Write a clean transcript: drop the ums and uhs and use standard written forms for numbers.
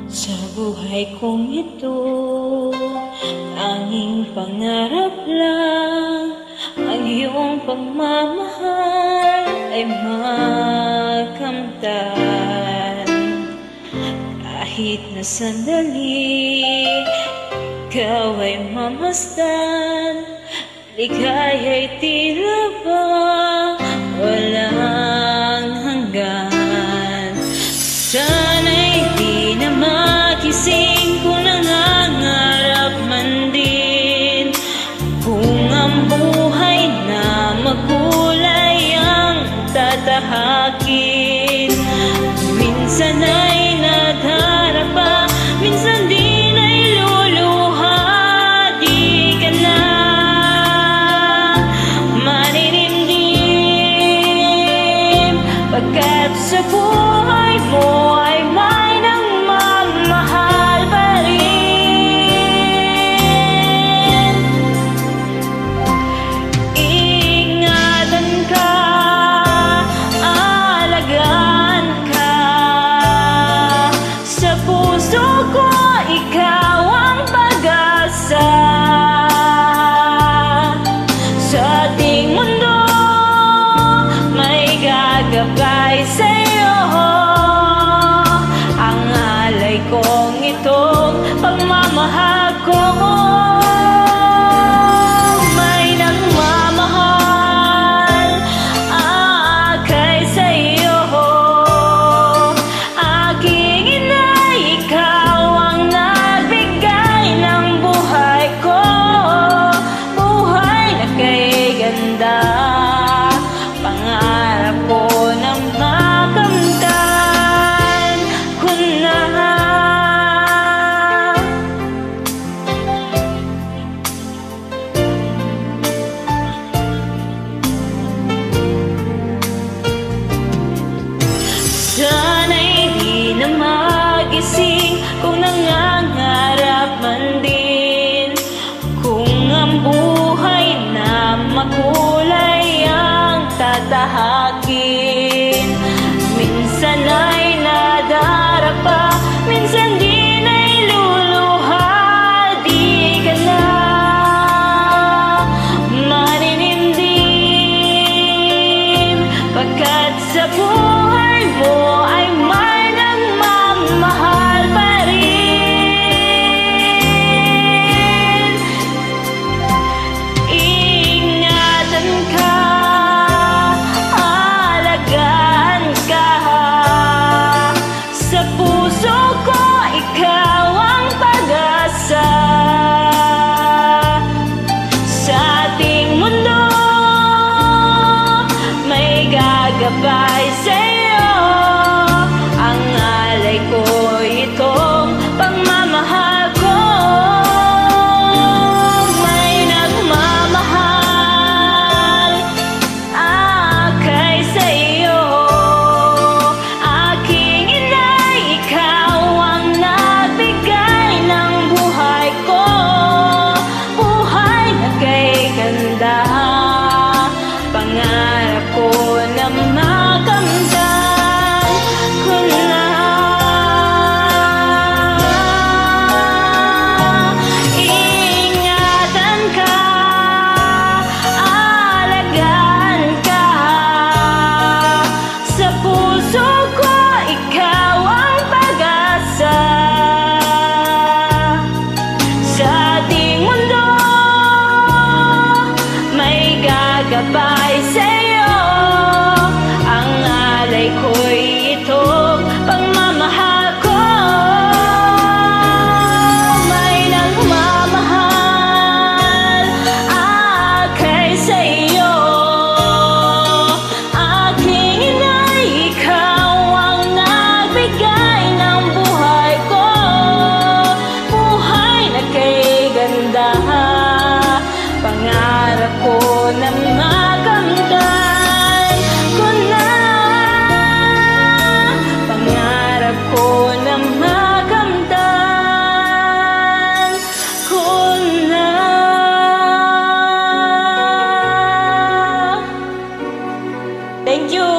Sa buhay kong ito, tanging pangarap lang ang iyong pagmamahal ay makamtan. Kahit na sandali, ikaw ay mamasdan, ligaya'y tila ba walang hanggan. Sana'y di na magising kung nangangarap man din, kung ang buhay na makulay ang tatahakin. Minsan ay nadarapa, minsan din ay luluha. Di ka na maninindim, pagkat sa buhay mo ay may nagmamahal pa rin. Ingatan ka, alagaan ka. Sa puso ko, ikaw ang pag-asa. Sa ating mundo, may gagabay sa'yo. Ang alay kong itong pagmamahal ko, may nagmamahal kay sa'yo. Aking ina, ikaw ang nagbigay ng buhay ko, buhay na kay ganda. Pangarap ko na makamtan ko na. Sana'y di na magising kung nangangarap man din, kung ang buhay na makulay ang tatahakin. Minsan ay nadarapa, minsan din ay luluha. Di ka na maninindim, pagkat sa buhay mo ay may nagmamahal pa rin. Ingatan ka, alagaan ka. Sa puso ko, ikaw ang pag-asa. Sa ating mundo, may gagabay sa'yo. Ang alay ko itong pagmamahal ko, may nagmamahal kay sa'yo. Aking ina, ikaw ang nagbigay ng buhay ko, buhay na kay ganda. Pangarap ko na makamtan ko na. Ingatan ka, alagaan ka. Sa puso ko, ikaw ang pag-asa. Sa ating mundo, may gagabay sa'yo. Ang alay ko'y itong pagmamahal ko, may nagmamahal kay sa'yo. Aking ina, ikaw ang nagbigay ng buhay ko, buhay na kay ganda. Pangarap ko na makamtan ko na. Pangarap ko na makamtan ko na. Thank you.